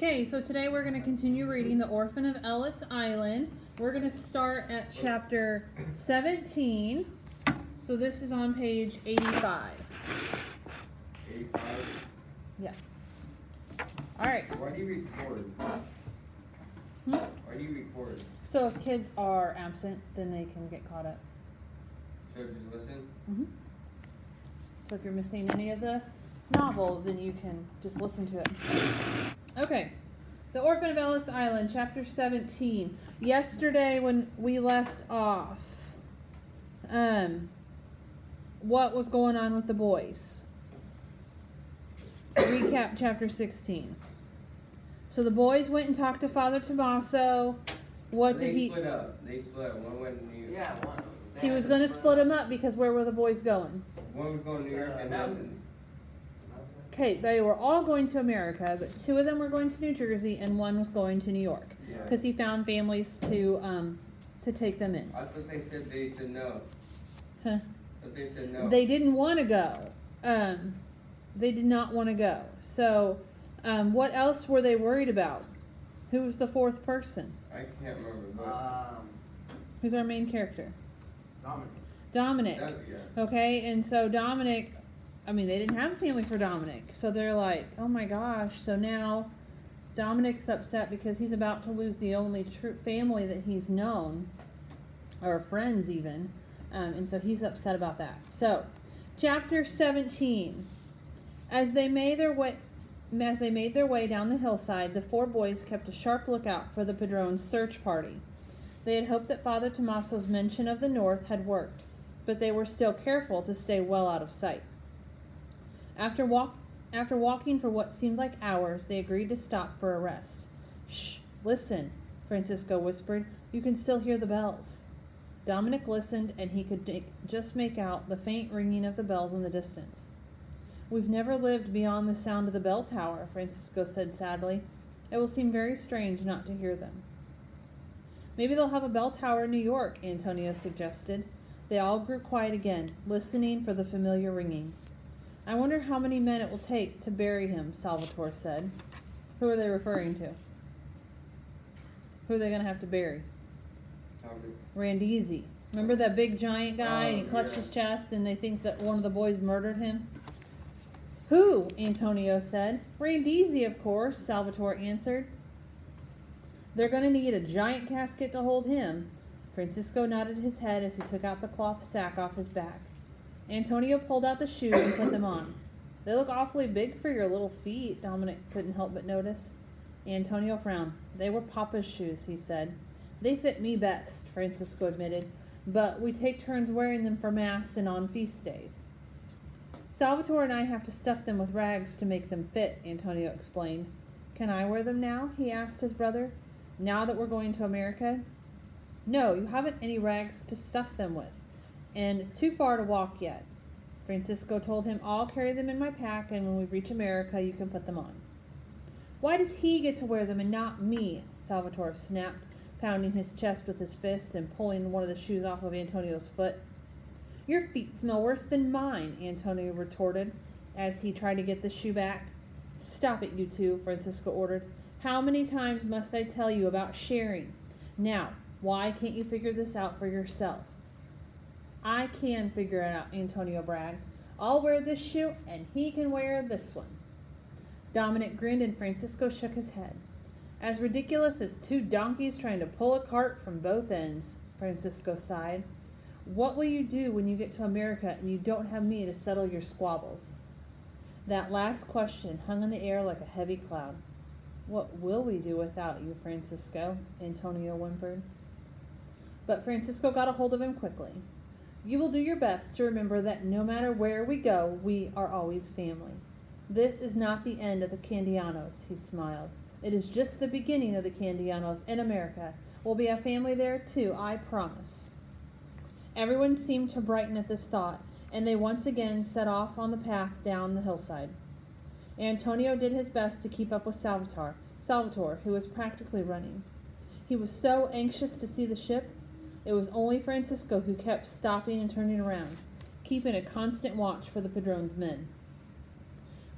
Okay, so today we're going to continue reading The Orphan of Ellis Island. We're going to start at chapter 17. So this is on page 85. 85? Yeah. Alright. Why do you record? Why do you record? So if kids are absent, then they can get caught up. So just listen? Mm-hmm. So if you're missing any of the novel, then you can just listen to it. Okay. The Orphan of Ellis Island, chapter 17. Yesterday when we left off, what was going on with the boys? Recap chapter 16. So the boys went and talked to Father Tommaso. What did he... They split up. One went to New York. Yeah, one. He was going to split them up because where were the boys going? One was going to New York and nothing. Okay, they were all going to America, but two of them were going to New Jersey and one was going to New York because he found families to take them in. I thought they said no. Huh? But they said no. They didn't want to go. They did not want to go. So, what else were they worried about? Who was the fourth person? I can't remember. But Who's our main character? Dominic. Dominic. yeah. Okay, and so Dominic, I mean, they didn't have a family for Dominic. So they're like, oh my gosh. So now Dominic's upset because he's about to lose the only true family that he's known, or friends even. And so he's upset about that. So, chapter 17. As they made their way down the hillside, the four boys kept a sharp lookout for the Padrones' search party. They had hoped that Father Tommaso's mention of the north had worked, but they were still careful to stay well out of sight. After walking for what seemed like hours, they agreed to stop for a rest. Shh, listen, Francisco whispered. You can still hear the bells. Dominic listened, and he could just make out the faint ringing of the bells in the distance. We've never lived beyond the sound of the bell tower, Francisco said sadly. It will seem very strange not to hear them. Maybe they'll have a bell tower in New York, Antonio suggested. They all grew quiet again, listening for the familiar ringing. I wonder how many men it will take to bury him, Salvatore said. Who are they referring to? Who are they going to have to bury? Randisi. Remember that big giant guy and he clutched his chest and they think that one of the boys murdered him? Who? Antonio said. Randisi, of course, Salvatore answered. They're going to need a giant casket to hold him. Francisco nodded his head as he took out the cloth sack off his back. Antonio pulled out the shoes and put them on. They look awfully big for your little feet, Dominic couldn't help but notice. Antonio frowned. They were Papa's shoes, he said. They fit me best, Francisco admitted, but we take turns wearing them for Mass and on feast days. Salvatore and I have to stuff them with rags to make them fit, Antonio explained. Can I wear them now? He asked his brother. Now that we're going to America? No, you haven't any rags to stuff them with, and it's too far to walk yet. Francisco told him, I'll carry them in my pack, and when we reach America, you can put them on. Why does he get to wear them and not me? Salvatore snapped, pounding his chest with his fist and pulling one of the shoes off of Antonio's foot. Your feet smell worse than mine, Antonio retorted as he tried to get the shoe back. Stop it, you two, Francisco ordered. How many times must I tell you about sharing? Now, why can't you figure this out for yourself? I can figure it out, Antonio bragged. I'll wear this shoe and he can wear this one. Dominic grinned and Francisco shook his head. As ridiculous as two donkeys trying to pull a cart from both ends, Francisco sighed. What will you do when you get to America and you don't have me to settle your squabbles? That last question hung in the air like a heavy cloud. What will we do without you, Francisco? Antonio whimpered. But Francisco got a hold of him quickly. You will do your best to remember that no matter where we go, we are always family. This is not the end of the Candianos, he smiled. It is just the beginning of the Candianos in America. We'll be a family there too, I promise. Everyone seemed to brighten at this thought, and they once again set off on the path down the hillside. Antonio did his best to keep up with Salvatore, who was practically running. He was so anxious to see the ship, it was only Francisco who kept stopping and turning around, keeping a constant watch for the Padrone's men.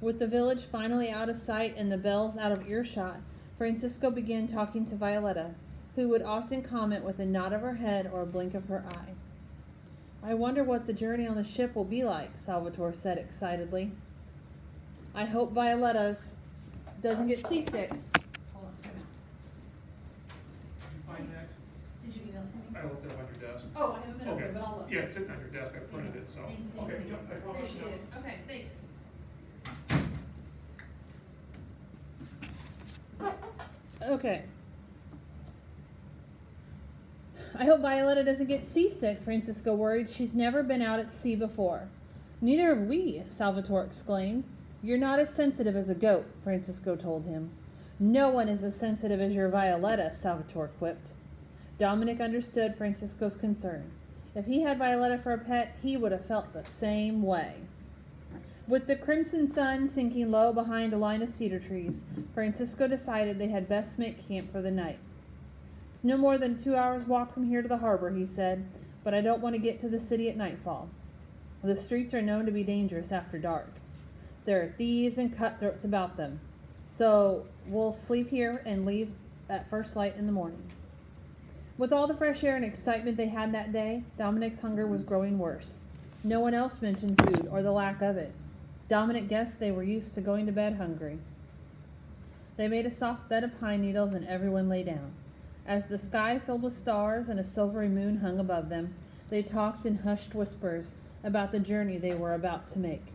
With the village finally out of sight and the bells out of earshot, Francisco began talking to Violetta, who would often comment with a nod of her head or a blink of her eye. "I wonder what the journey on the ship will be like," Salvatore said excitedly. "I hope Violetta doesn't get seasick." Hold on, Did you find that? Did you email it to me? I looked it up on your desk. Oh, I haven't been over Okay. it, but I'll look. Yeah, it's sitting on your desk, I printed it, so, Thank you, okay, thank you. yep, I found it. Appreciate it. Okay, thanks. Okay. "I hope Violetta doesn't get seasick," Francisco worried. "She's never been out at sea before." "Neither have we," Salvatore exclaimed. "You're not as sensitive as a goat," Francisco told him. "No one is as sensitive as your Violetta," Salvatore quipped. Dominic understood Francisco's concern. If he had Violetta for a pet, he would have felt the same way. With the crimson sun sinking low behind a line of cedar trees, Francisco decided they had best make camp for the night. "It's no more than 2 hours' walk from here to the harbor," he said, "but I don't want to get to the city at nightfall. The streets are known to be dangerous after dark. There are thieves and cutthroats about them. So we'll sleep here and leave at first light in the morning." With all the fresh air and excitement they had that day, Dominic's hunger was growing worse. No one else mentioned food or the lack of it. Dominic guessed they were used to going to bed hungry. They made a soft bed of pine needles and everyone lay down. As the sky filled with stars and a silvery moon hung above them, they talked in hushed whispers about the journey they were about to make.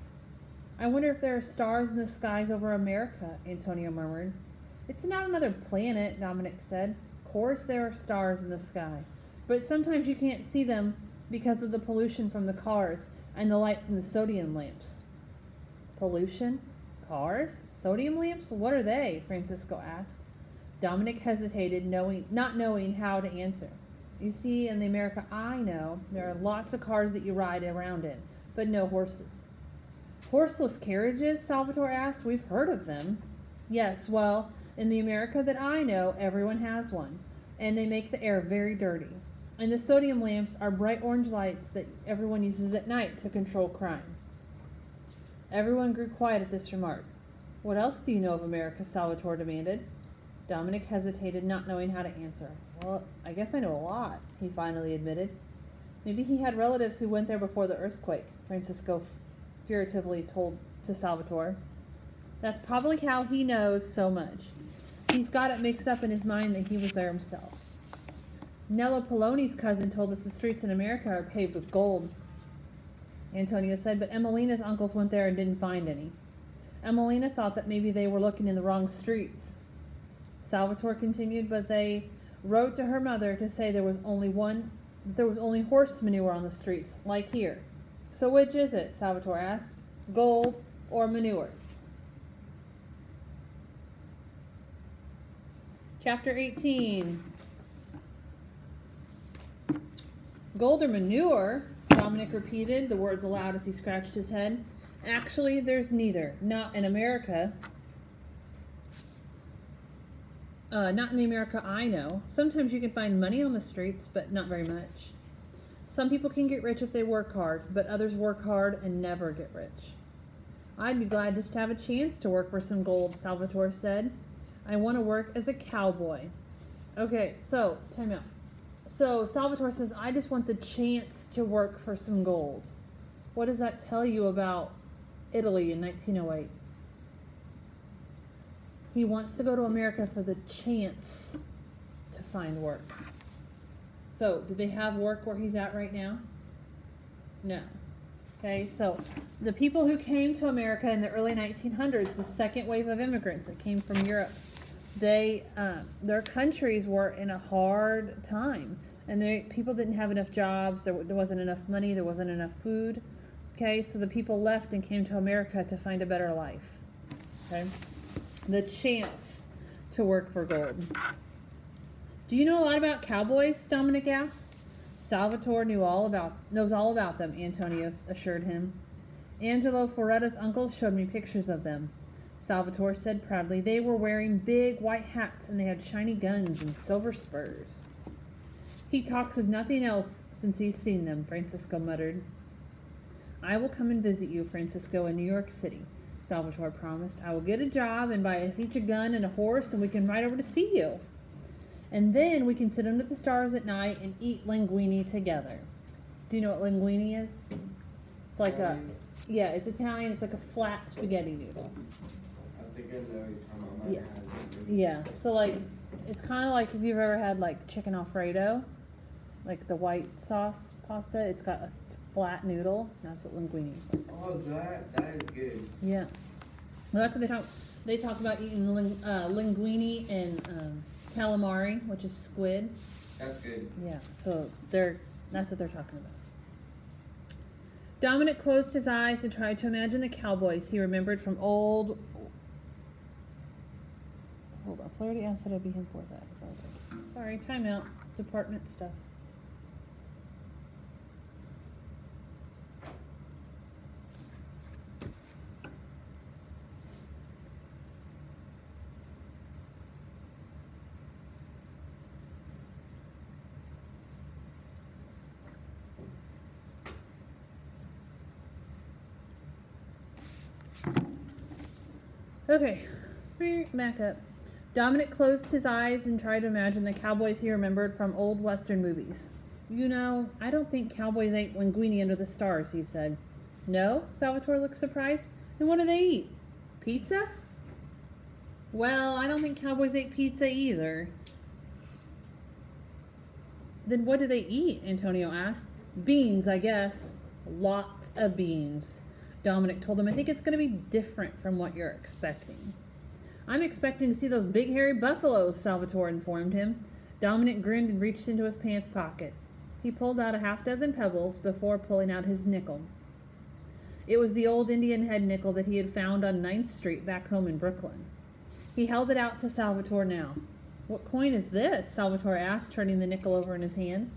"I wonder if there are stars in the skies over America," Antonio murmured. "It's not another planet," Dominic said. "Of course there are stars in the sky, but sometimes you can't see them because of the pollution from the cars and the light from the sodium lamps." "Pollution? Cars? Sodium lamps? What are they?" Francisco asked. Dominic hesitated, not knowing how to answer. "You see, in the America I know, there are lots of cars that you ride around in, but no horses." "Horseless carriages?" Salvatore asked. "We've heard of them." "Yes, well, in the America that I know, everyone has one, and they make the air very dirty. And the sodium lamps are bright orange lights that everyone uses at night to control crime." Everyone grew quiet at this remark. "What else do you know of America?" Salvatore demanded. Dominic hesitated, not knowing how to answer. "Well, I guess I know a lot," he finally admitted. "Maybe he had relatives who went there before the earthquake," Francisco furtively told to Salvatore. "That's probably how he knows so much. He's got it mixed up in his mind that he was there himself." "Nello Poloni's cousin told us the streets in America are paved with gold," Antonio said, "but Emelina's uncles went there and didn't find any. Emelina thought that maybe they were looking in the wrong streets." Salvatore continued, "But they wrote to her mother to say there was only horse manure on the streets, like here." "So which is it?" Salvatore asked. "Gold or manure?" Chapter 18. "Gold or manure?" Dominic repeated the words aloud as he scratched his head. "Actually, there's neither. Not in America. Not in the America I know. Sometimes you can find money on the streets, but not very much. Some people can get rich if they work hard, but others work hard and never get rich." "I'd be glad just to have a chance to work for some gold," Salvatore said. "I want to work as a cowboy." Okay, so, time out. So, Salvatore says, "I just want the chance to work for some gold." What does that tell you about Italy in 1908? He wants to go to America for the chance to find work. So, do they have work where he's at right now? No. Okay, so the people who came to America in the early 1900s, the second wave of immigrants that came from Europe, their countries were in a hard time, and people didn't have enough jobs. There wasn't enough money. There wasn't enough food. Okay, so the people left and came to America to find a better life. Okay, the chance to work for gold. "Do you know a lot about cowboys?" Dominic asked. "Salvatore knows all about them," Antonio assured him. "Angelo Foretta's uncle showed me pictures of them," Salvatore said proudly. "They were wearing big white hats and they had shiny guns and silver spurs." "He talks of nothing else since he's seen them," Francisco muttered. "I will come and visit you, Francisco, in New York City," Salvatore promised. I will get a job and buy us each a gun and a horse, and we can ride over to see you. And then we can sit under the stars at night and eat linguine together. Do you know what linguine is? It's like yeah, it's Italian. It's like a flat spaghetti noodle. I think I know you're talking about. Yeah. Yeah. So like, it's kind of like if you've ever had like chicken Alfredo, like the white sauce pasta. It's got a flat noodle. That's what linguine is like. Oh, that is good. Yeah. Well, that's what they talk. They talk about eating linguine and calamari, which is squid. That's good. Yeah. So that's what they're talking about. Dominic closed his eyes and tried to imagine the cowboys he remembered from old. Hold on, Flaherty asked that I be him for that. So I was like, sorry, timeout. Department stuff. Okay, back up. Dominic closed his eyes and tried to imagine the cowboys he remembered from old Western movies. You know, I don't think cowboys ate linguine under the stars, he said. No? Salvatore looked surprised. Then what do they eat? Pizza? Well, I don't think cowboys ate pizza either. Then what do they eat? Antonio asked. Beans, I guess. Lots of beans. Dominic told him, I think it's going to be different from what you're expecting. I'm expecting to see those big hairy buffaloes, Salvatore informed him. Dominic grinned and reached into his pants pocket. He pulled out a half-dozen pebbles before pulling out his nickel. It was the old Indian head nickel that he had found on 9th Street back home in Brooklyn. He held it out to Salvatore now. What coin is this? Salvatore asked, turning the nickel over in his hand.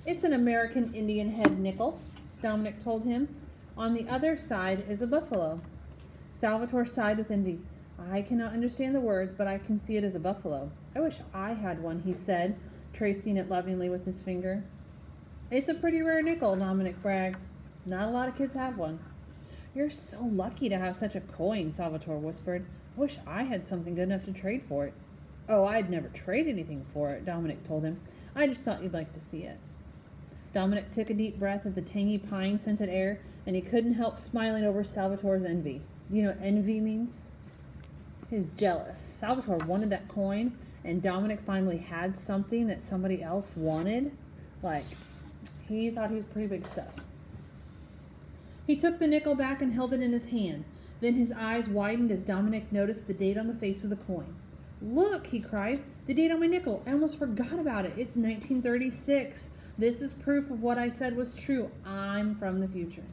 It's an American Indian head nickel, Dominic told him. On the other side is a buffalo. Salvatore sighed with envy. I cannot understand the words, but I can see it as a buffalo. I wish I had one, he said, tracing it lovingly with his finger. It's a pretty rare nickel, Dominic bragged. Not a lot of kids have one. You're so lucky to have such a coin, Salvatore whispered. I wish I had something good enough to trade for it. Oh, I'd never trade anything for it, Dominic told him. I just thought you'd like to see it. Dominic took a deep breath of the tangy pine-scented air, and he couldn't help smiling over Salvatore's envy. Do you know what envy means? He's jealous. Salvatore wanted that coin, and Dominic finally had something that somebody else wanted. Like, he thought he was pretty big stuff. He took the nickel back and held it in his hand. Then his eyes widened as Dominic noticed the date on the face of the coin. Look, he cried, the date on my nickel. I almost forgot about it. It's 1936. This is proof of what I said was true. I'm from the future.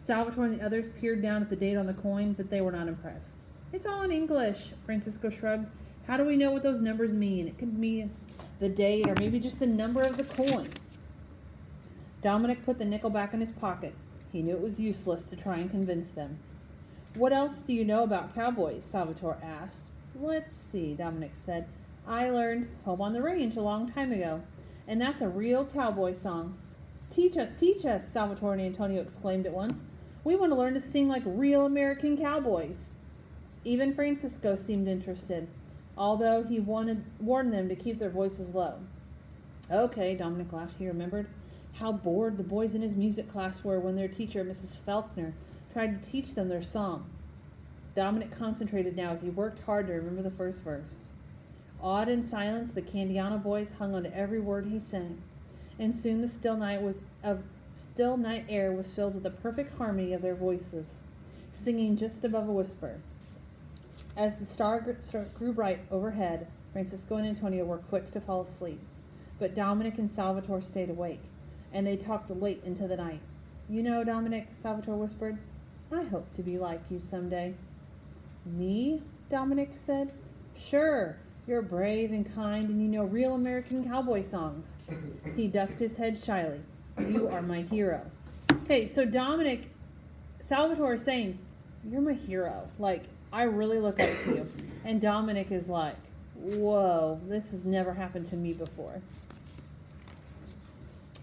Salvatore and the others peered down at the date on the coin, but they were not impressed. It's all in English, Francisco shrugged. How do we know what those numbers mean? It could mean the date or maybe just the number of the coin. Dominic put the nickel back in his pocket. He knew it was useless to try and convince them. What else do you know about cowboys? Salvatore asked. Let's see, Dominic said. I learned Home on the Range a long time ago, and that's a real cowboy song. Teach us, Salvatore and Antonio exclaimed at once. We want to learn to sing like real American cowboys. Even Francisco seemed interested, although he warned them to keep their voices low. Okay, Dominic laughed. He remembered how bored the boys in his music class were when their teacher, Mrs. Faulkner, tried to teach them their song. Dominic concentrated now as he worked hard to remember the first verse. Awed in silence, the Candiano boys hung on to every word he sang, and soon the still night air was filled with the perfect harmony of their voices, singing just above a whisper. As the star grew bright overhead, Francisco and Antonio were quick to fall asleep, but Dominic and Salvatore stayed awake, and they talked late into the night. You know, Dominic, Salvatore whispered, I hope to be like you someday. Me? Dominic said. Sure, you're brave and kind, and you know real American cowboy songs. He ducked his head shyly. You are my hero. Okay, so Salvatore is saying, you're my hero. Like, I really look up to you. And Dominic is like, whoa, this has never happened to me before.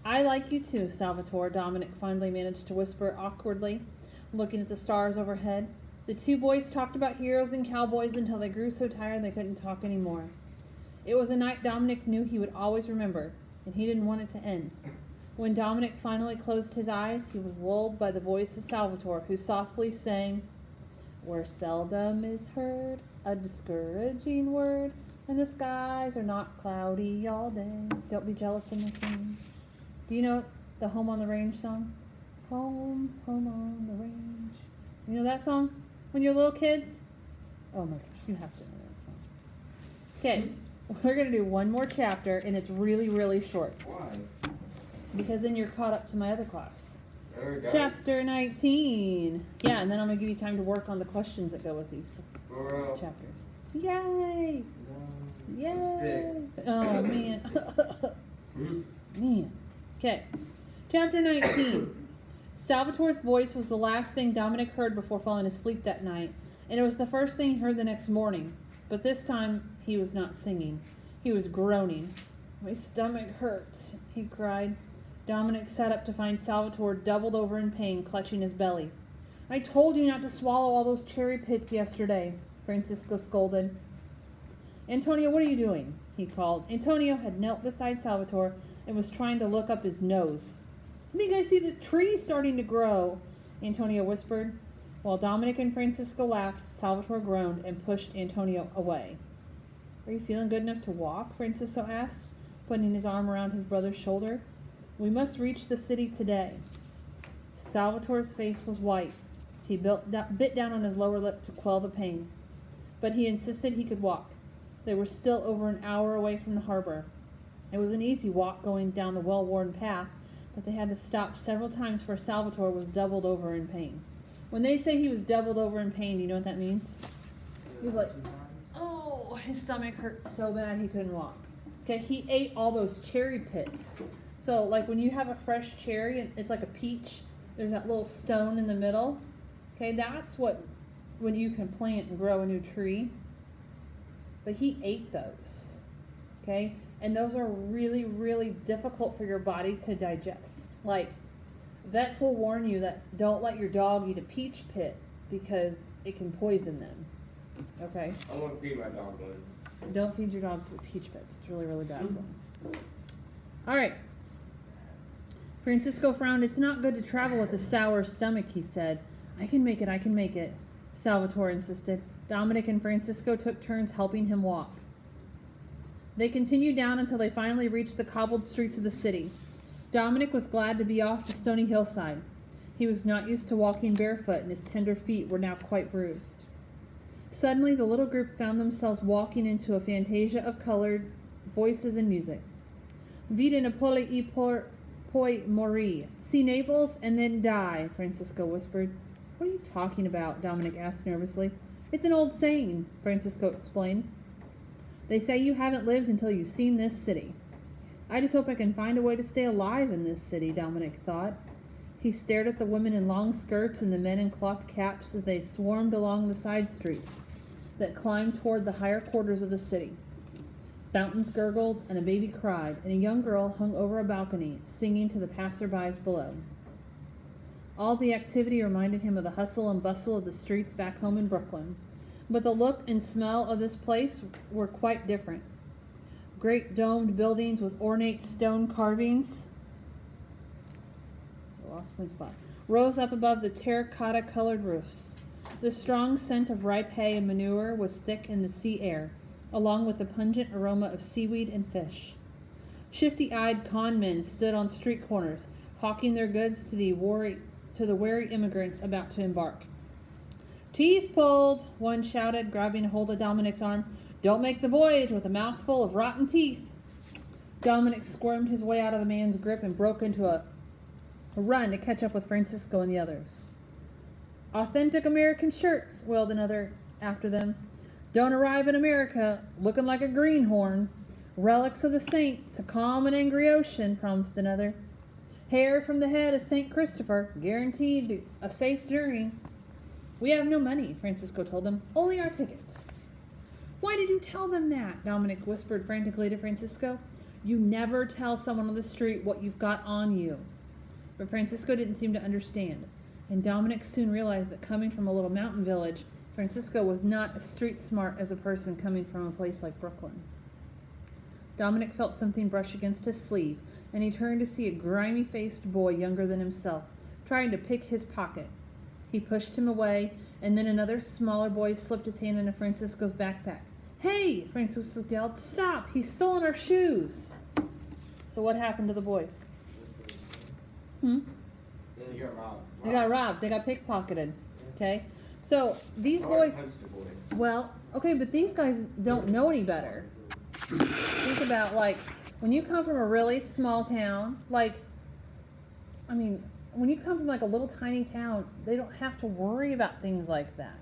I like you too, Salvatore, Dominic finally managed to whisper awkwardly, looking at the stars overhead. The two boys talked about heroes and cowboys until they grew so tired they couldn't talk anymore. It was a night Dominic knew he would always remember, and he didn't want it to end. When Dominic finally closed his eyes, he was lulled by the voice of Salvatore, who softly sang, "Where seldom is heard a discouraging word, and the skies are not cloudy all day. Don't be jealous of my singing." Do you know the Home on the Range song? Home, home on the range. You know that song? When you're little kids? Oh my gosh, you have to know that song. Okay, we're going to do one more chapter, and it's really, really short. Why? Because then you're caught up to my other class. There we go. Chapter 19. Yeah, and then I'm going to give you time to work on the questions that go with these Girl. chapters. Yay! No. Yay! Oh, man. Hmm? Man. Okay. Chapter 19. Salvatore's voice was the last thing Dominic heard before falling asleep that night, and it was the first thing he heard the next morning. But this time, he was not singing. He was groaning. "My stomach hurts," he cried. Dominic sat up to find Salvatore doubled over in pain, clutching his belly. "I told you not to swallow all those cherry pits yesterday," Francisco scolded. "Antonio, what are you doing?" he called. Antonio had knelt beside Salvatore and was trying to look up his nose. "I think I see the tree starting to grow," Antonio whispered. While Dominic and Francisco laughed, Salvatore groaned and pushed Antonio away. "Are you feeling good enough to walk?" Francisco asked, putting his arm around his brother's shoulder. "We must reach the city today." Salvatore's face was white. He bit down on his lower lip to quell the pain, but he insisted he could walk. They were still over an hour away from the harbor. It was an easy walk going down the well-worn path, but they had to stop several times for Salvatore was doubled over in pain. When they say he was doubled over in pain, you know what that means? He was like, oh, his stomach hurt so bad he couldn't walk. Okay, he ate all those cherry pits. So, like when you have a fresh cherry, it's like a peach, there's that little stone in the middle. Okay, that's what, when you can plant and grow a new tree. But he ate those. Okay, and those are really, really difficult for your body to digest. Like, vets will warn you that don't let your dog eat a peach pit because it can poison them. Okay? I want to feed my dog one. Don't feed your dog peach pits. It's really, really bad for them. Alright. Francisco frowned. "It's not good to travel with a sour stomach," he said. I can make it," Salvatore insisted. Dominic and Francisco took turns helping him walk. They continued down until they finally reached the cobbled streets of the city. Dominic was glad to be off the stony hillside. He was not used to walking barefoot, and his tender feet were now quite bruised. Suddenly, the little group found themselves walking into a fantasia of colored voices and music. "Vide Napoli e poi morì. See Naples and then die," Francisco whispered. "What are you talking about?" Dominic asked nervously. "It's an old saying," Francisco explained. "They say you haven't lived until you've seen this city." "I just hope I can find a way to stay alive in this city," Dominic thought. He stared at the women in long skirts and the men in cloth caps as they swarmed along the side streets that climbed toward the higher quarters of the city. Fountains gurgled, and a baby cried, and a young girl hung over a balcony, singing to the passer-bys below. All the activity reminded him of the hustle and bustle of the streets back home in Brooklyn, but the look and smell of this place were quite different. Great domed buildings with ornate stone carvings rose up above the terracotta-colored roofs. The strong scent of ripe hay and manure was thick in the sea air, along with the pungent aroma of seaweed and fish. Shifty-eyed con men stood on street corners, hawking their goods to the wary immigrants about to embark. "Teeth pulled," one shouted, grabbing hold of Dominic's arm. "Don't make the voyage with a mouthful of rotten teeth." Dominic squirmed his way out of the man's grip and broke into a run to catch up with Francisco and the others. "Authentic American shirts," wailed another after them. "Don't arrive in America looking like a greenhorn. Relics of the saints, a calm and angry ocean," promised another. "Hair from the head of St. Christopher, guaranteed a safe journey." "We have no money," Francisco told them. "Only our tickets." "Why did you tell them that?" Dominic whispered frantically to Francisco. "You never tell someone on the street what you've got on you." But Francisco didn't seem to understand. And Dominic soon realized that coming from a little mountain village, Francisco was not as street smart as a person coming from a place like Brooklyn. Dominic felt something brush against his sleeve, and he turned to see a grimy-faced boy younger than himself, trying to pick his pocket. He pushed him away, and then another smaller boy slipped his hand into Francisco's backpack. "Hey!" Francisco yelled. "Stop! He's stolen our shoes!" So what happened to the boys? You got robbed. They got robbed. They got pickpocketed. Okay? So these boys... Well, okay, but these guys don't know any better. Think about, like, when you come from a really small town, like, I mean, when you come from, like, a little tiny town, they don't have to worry about things like that.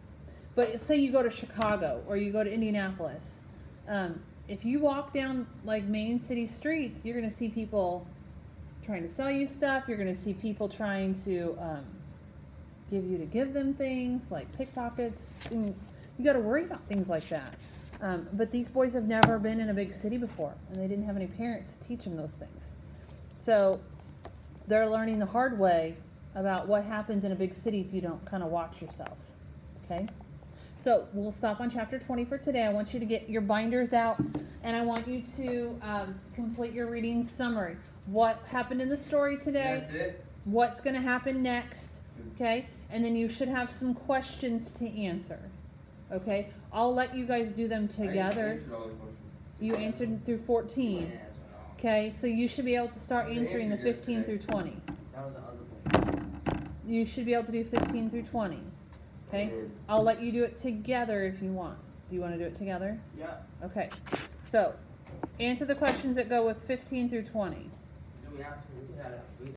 But say you go to Chicago or you go to Indianapolis, if you walk down, like, main city streets, you're going to see people trying to sell you stuff. You're going to see people trying to give them things, like pickpockets. You got to worry about things like that. But these boys have never been in a big city before, and they didn't have any parents to teach them those things. So they're learning the hard way about what happens in a big city if you don't kind of watch yourself. Okay? So we'll stop on chapter 20 for today. I want you to get your binders out, and I want you to complete your reading summary. What happened in the story today? That's it? What's going to happen next? Okay? And then you should have some questions to answer. Okay? I'll let you guys do them together. You answered through 14. Okay? So you should be able to start answering the 15 through 20. That was the other one. You should be able to do 15 through 20. Okay? I'll let you do it together if you want. Do you want to do it together? Yeah. Okay. So, answer the questions that go with 15 through 20. Do we have to? We gotta read